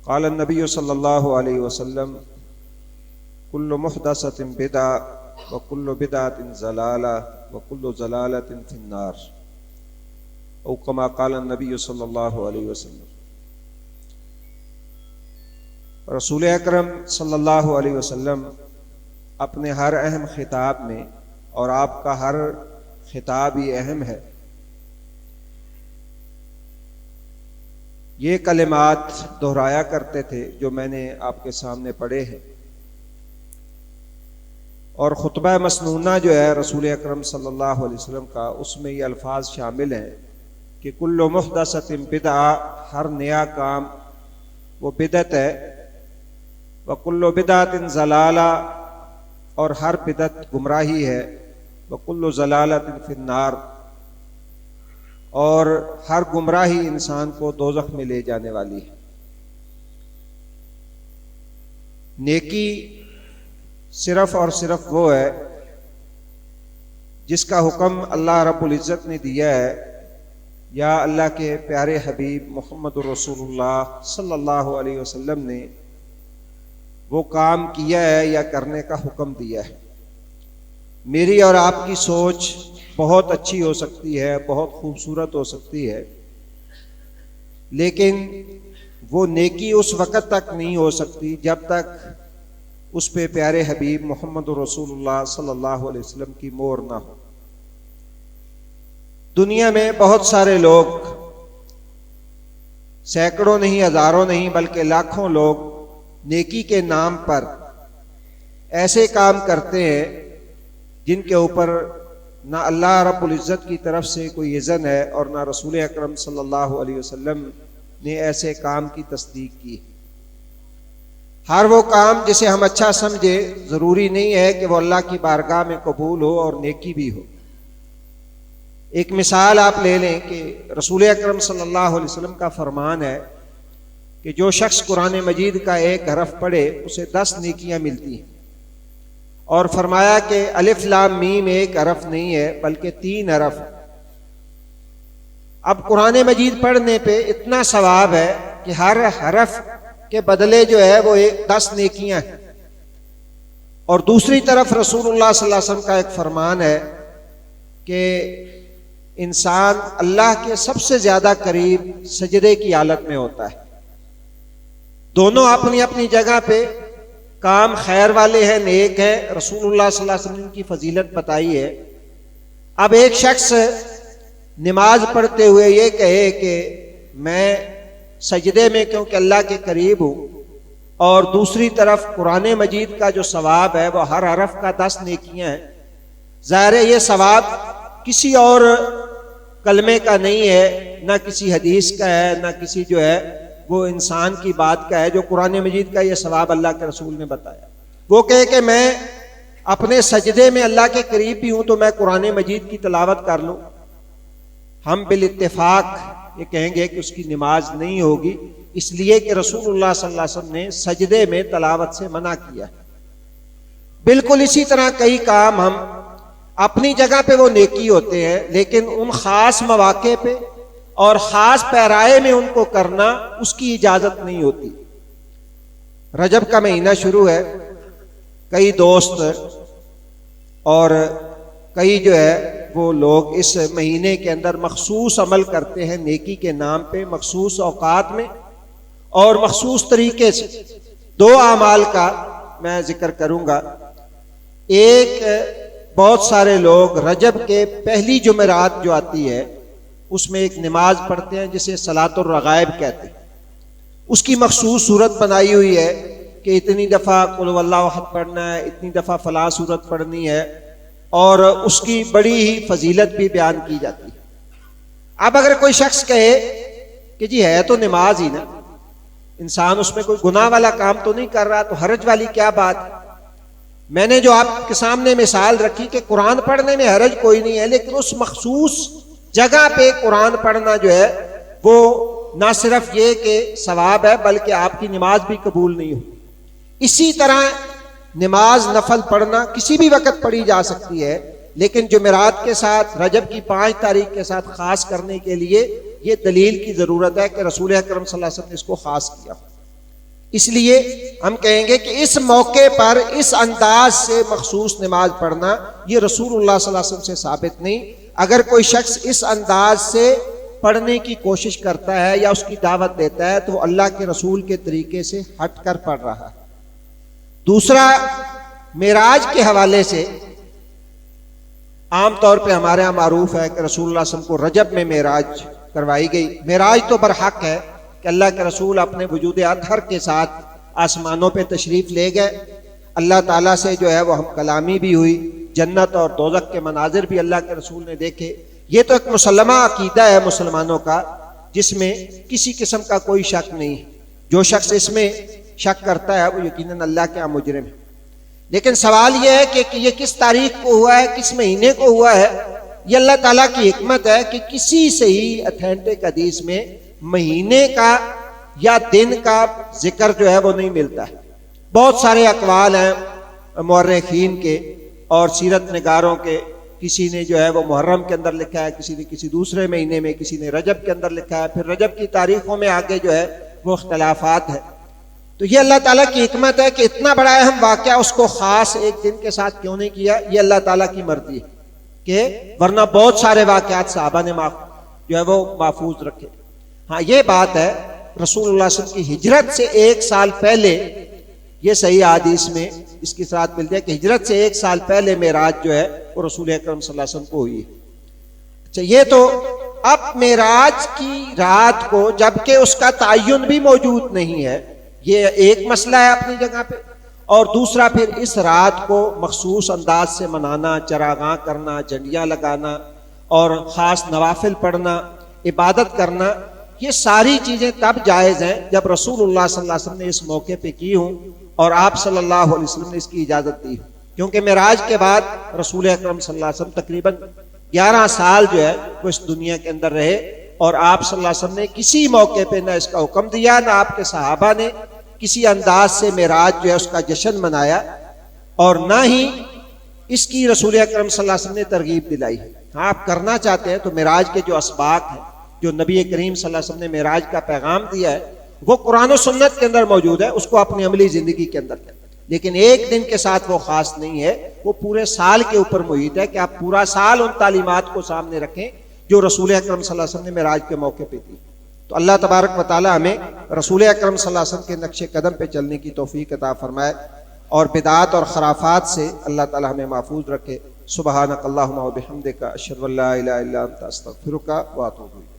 قال النبی صلی اللہ علیہ وسلم کل محدثۃ بدعہ وکل بدعۃ ضلالہ وکل ضلالۃ فی النار، او کما قال النبی صلی اللہ علیہ وسلم۔ رسول اکرم صلی اللہ علیہ وسلم اپنے ہر اہم خطاب میں، اور آپ کا ہر خطاب ہی اہم ہے، یہ کلمات دہرایا کرتے تھے جو میں نے آپ کے سامنے پڑھے ہیں۔ اور خطبہ مسنونہ جو ہے رسول اکرم صلی اللہ علیہ وسلم کا، اس میں یہ الفاظ شامل ہیں کہ کل محدثۃ بدعہ، ہر نیا کام وہ بدعت ہے، وکل بدعۃ ضلالہ، اور ہر بدعت گمراہی ہے، وکل ضلالۃ فی النار، اور ہر گمراہی انسان کو دوزخ میں لے جانے والی ہے۔ نیکی صرف اور صرف وہ ہے جس کا حکم اللہ رب العزت نے دیا ہے، یا اللہ کے پیارے حبیب محمد رسول اللہ صلی اللہ علیہ وسلم نے وہ کام کیا ہے یا کرنے کا حکم دیا ہے۔ میری اور آپ کی سوچ بہت اچھی ہو سکتی ہے، بہت خوبصورت ہو سکتی ہے، لیکن وہ نیکی اس وقت تک نہیں ہو سکتی جب تک اس پہ پیارے حبیب محمد رسول اللہ صلی اللہ علیہ وسلم کی مہر نہ ہو۔ دنیا میں بہت سارے لوگ، سینکڑوں نہیں، ہزاروں نہیں، بلکہ لاکھوں لوگ نیکی کے نام پر ایسے کام کرتے ہیں جن کے اوپر نہ اللہ رب العزت کی طرف سے کوئی اذن ہے، اور نہ رسول اکرم صلی اللہ علیہ وسلم نے ایسے کام کی تصدیق کی۔ ہر وہ کام جسے ہم اچھا سمجھے، ضروری نہیں ہے کہ وہ اللہ کی بارگاہ میں قبول ہو اور نیکی بھی ہو۔ ایک مثال آپ لے لیں کہ رسول اکرم صلی اللہ علیہ وسلم کا فرمان ہے کہ جو شخص قرآن مجید کا ایک حرف پڑھے اسے 10 نیکیاں ملتی ہیں، اور فرمایا کہ الف لام میم ایک حرف نہیں ہے بلکہ 3 حرف۔ اب قرآن مجید پڑھنے پہ اتنا ثواب ہے کہ ہر حرف کے بدلے جو ہے وہ 10 نیکیاں ہیں۔ اور دوسری طرف رسول اللہ صلی اللہ علیہ وسلم کا ایک فرمان ہے کہ انسان اللہ کے سب سے زیادہ قریب سجدے کی حالت میں ہوتا ہے۔ دونوں اپنی اپنی جگہ پہ کام خیر والے ہیں، نیک ہے، رسول اللہ صلی اللہ علیہ وسلم کی فضیلت بتائی ہے۔ اب ایک شخص نماز پڑھتے ہوئے یہ کہے کہ میں سجدے میں کیونکہ اللہ کے قریب ہوں، اور دوسری طرف قرآن مجید کا جو ثواب ہے وہ ہر حرف کا 10 نیکیاں ہیں، ظاہر ہے یہ ثواب کسی اور کلمے کا نہیں ہے، نہ کسی حدیث کا ہے، نہ کسی جو ہے وہ انسان کی بات کا ہے، جو قرآن مجید کا یہ ثواب اللہ کے رسول نے بتایا۔ وہ کہے کہ میں اپنے سجدے میں اللہ کے قریب بھی ہوں تو میں قرآن مجید کی تلاوت کر لوں، ہم بالاتفاق یہ کہیں گے کہ اس کی نماز نہیں ہوگی، اس لیے کہ رسول اللہ صلی اللہ علیہ وسلم نے سجدے میں تلاوت سے منع کیا۔ بالکل اسی طرح کئی کام ہم اپنی جگہ پہ وہ نیکی ہوتے ہیں، لیکن ان خاص مواقع پہ اور خاص پیرائے میں ان کو کرنا اس کی اجازت نہیں ہوتی۔ رجب کا مہینہ شروع ہے، کئی دوست اور کئی جو ہے وہ لوگ اس مہینے کے اندر مخصوص عمل کرتے ہیں نیکی کے نام پہ، مخصوص اوقات میں اور مخصوص طریقے سے۔ 2 اعمال کا میں ذکر کروں گا۔ ایک، بہت سارے لوگ رجب کے پہلی جمعرات جو آتی ہے اس میں ایک نماز پڑھتے ہیں جسے صلاۃ الرغائب کہتے ہیں۔ اس کی مخصوص صورت بنائی ہوئی ہے کہ اتنی دفعہ قل هو اللہ احد پڑھنا ہے، اتنی دفعہ فلاں صورت پڑھنی ہے، اور اس کی بڑی ہی فضیلت بھی بیان کی جاتی ہے۔ اب اگر کوئی شخص کہے کہ جی ہے تو نماز ہی نا، انسان اس میں کوئی گناہ والا کام تو نہیں کر رہا، تو حرج والی کیا بات ہے؟ میں نے جو آپ کے سامنے مثال رکھی کہ قرآن پڑھنے میں حرج کوئی نہیں ہے، لیکن اس مخصوص جگہ پہ قرآن پڑھنا جو ہے وہ نہ صرف یہ کہ ثواب ہے بلکہ آپ کی نماز بھی قبول نہیں ہو۔ اسی طرح نماز نفل پڑھنا کسی بھی وقت پڑھی جا سکتی ہے، لیکن جمعرات کے ساتھ، رجب کی 5 تاریخ کے ساتھ خاص کرنے کے لیے یہ دلیل کی ضرورت ہے کہ رسول اکرم صلی اللہ علیہ وسلم نے اس کو خاص کیا۔ اس لیے ہم کہیں گے کہ اس موقع پر اس انداز سے مخصوص نماز پڑھنا یہ رسول اللہ صلی اللہ علیہ وسلم سے ثابت نہیں۔ اگر کوئی شخص اس انداز سے پڑھنے کی کوشش کرتا ہے یا اس کی دعوت دیتا ہے تو وہ اللہ کے رسول کے طریقے سے ہٹ کر پڑھ رہا ہے۔ دوسرا، معراج کے حوالے سے عام طور پہ ہمارے یہاں معروف ہے کہ رسول اللہ صلی اللہ علیہ وسلم کو رجب میں معراج کروائی گئی۔ معراج تو برحق ہے کہ اللہ کے رسول اپنے وجود اطہر کے ساتھ آسمانوں پہ تشریف لے گئے، اللہ تعالیٰ سے جو ہے وہ ہم کلامی بھی ہوئی، جنت اور دوزخ کے مناظر بھی اللہ کے رسول نے دیکھے۔ یہ تو ایک مسلمہ عقیدہ ہے مسلمانوں کا، جس میں کسی قسم کا کوئی شک نہیں ہے۔ جو شخص اس میں شک کرتا ہے وہ یقیناً اللہ کے یہاں مجرم ہے۔ لیکن سوال یہ ہے کہ یہ کس تاریخ کو ہوا ہے، کس مہینے کو ہوا ہے۔ یہ اللہ تعالیٰ کی حکمت ہے کہ کسی صحیح اتھینٹک حدیث میں مہینے کا یا دن کا ذکر جو ہے وہ نہیں ملتا ہے۔ بہت سارے اقوال ہیں مورخین کے اور سیرت نگاروں کے، کسی نے جو ہے وہ محرم کے اندر لکھا ہے، کسی نے کسی دوسرے مہینے میں، کسی نے رجب کے اندر لکھا ہے، پھر رجب کی تاریخوں میں آگے جو ہے وہ اختلافات ہیں۔ تو یہ اللہ تعالیٰ کی حکمت ہے کہ اتنا بڑا اہم واقعہ اس کو خاص ایک دن کے ساتھ کیوں نہیں کیا، یہ اللہ تعالیٰ کی مرضی ہے، کہ ورنہ بہت سارے واقعات صحابہ نے جو ہے وہ محفوظ رکھے۔ ہاں یہ بات ہے رسول اللہ صلی اللہ علیہ وسلم کی ہجرت سے 1 سال پہلے، یہ صحیح حدیث میں اس کی صراحت ملتی ہے کہ ہجرت سے 1 سال پہلے معراج جو ہے وہ رسول اکرم صلی اللہ علیہ وسلم کو ہوئی ہے۔ اچھا، یہ تو اب معراج کی رات کو جبکہ اس کا تعین بھی موجود نہیں ہے، یہ ایک مسئلہ ہے اپنی جگہ پہ، اور دوسرا پھر اس رات کو مخصوص انداز سے منانا، چراغاں کرنا، جھنڈیاں لگانا اور خاص نوافل پڑھنا، عبادت کرنا، یہ ساری چیزیں تب جائز ہیں جب رسول اللہ صلی اللہ علیہ وسلم نے اس موقع پہ کی ہوں اور آپ صلی اللہ علیہ وسلم نے اس کی اجازت دی ہو۔ کیونکہ معراج کے بعد رسول اکرم صلی اللہ علیہ وسلم تقریباً 11 سال جو ہے وہ اس دنیا کے اندر رہے، اور آپ صلی اللہ علیہ وسلم نے کسی موقع پہ نہ اس کا حکم دیا، نہ آپ کے صحابہ نے کسی انداز سے معراج جو ہے اس کا جشن منایا، اور نہ ہی اس کی رسول اکرم صلی اللہ علیہ وسلم نے ترغیب دلائی ہے۔ آپ کرنا چاہتے ہیں تو معراج کے جو اسباق ہیں، جو نبی کریم صلی اللہ علیہ وسلم نے معراج کا پیغام دیا ہے، وہ قرآن و سنت کے اندر موجود ہے، اس کو اپنی عملی زندگی کے اندر کریں۔ لیکن ایک دن کے ساتھ وہ خاص نہیں ہے، وہ پورے سال کے اوپر محیط ہے کہ آپ پورا سال ان تعلیمات کو سامنے رکھیں جو رسول اکرم صلی اللہ علیہ وسلم نے معراج کے موقع پہ دی۔ تو اللہ تبارک و تعالی ہمیں رسول اکرم صلی اللہ علیہ وسلم کے نقش قدم پہ چلنے کی توفیق عطا فرمائے، اور بدعات اور خرافات سے اللہ تعالی ہمیں محفوظ رکھے۔ سبحانک اللہم و بحمدک، اشہد ان لا الہ الا انت، استغفرک و اتوب الیک۔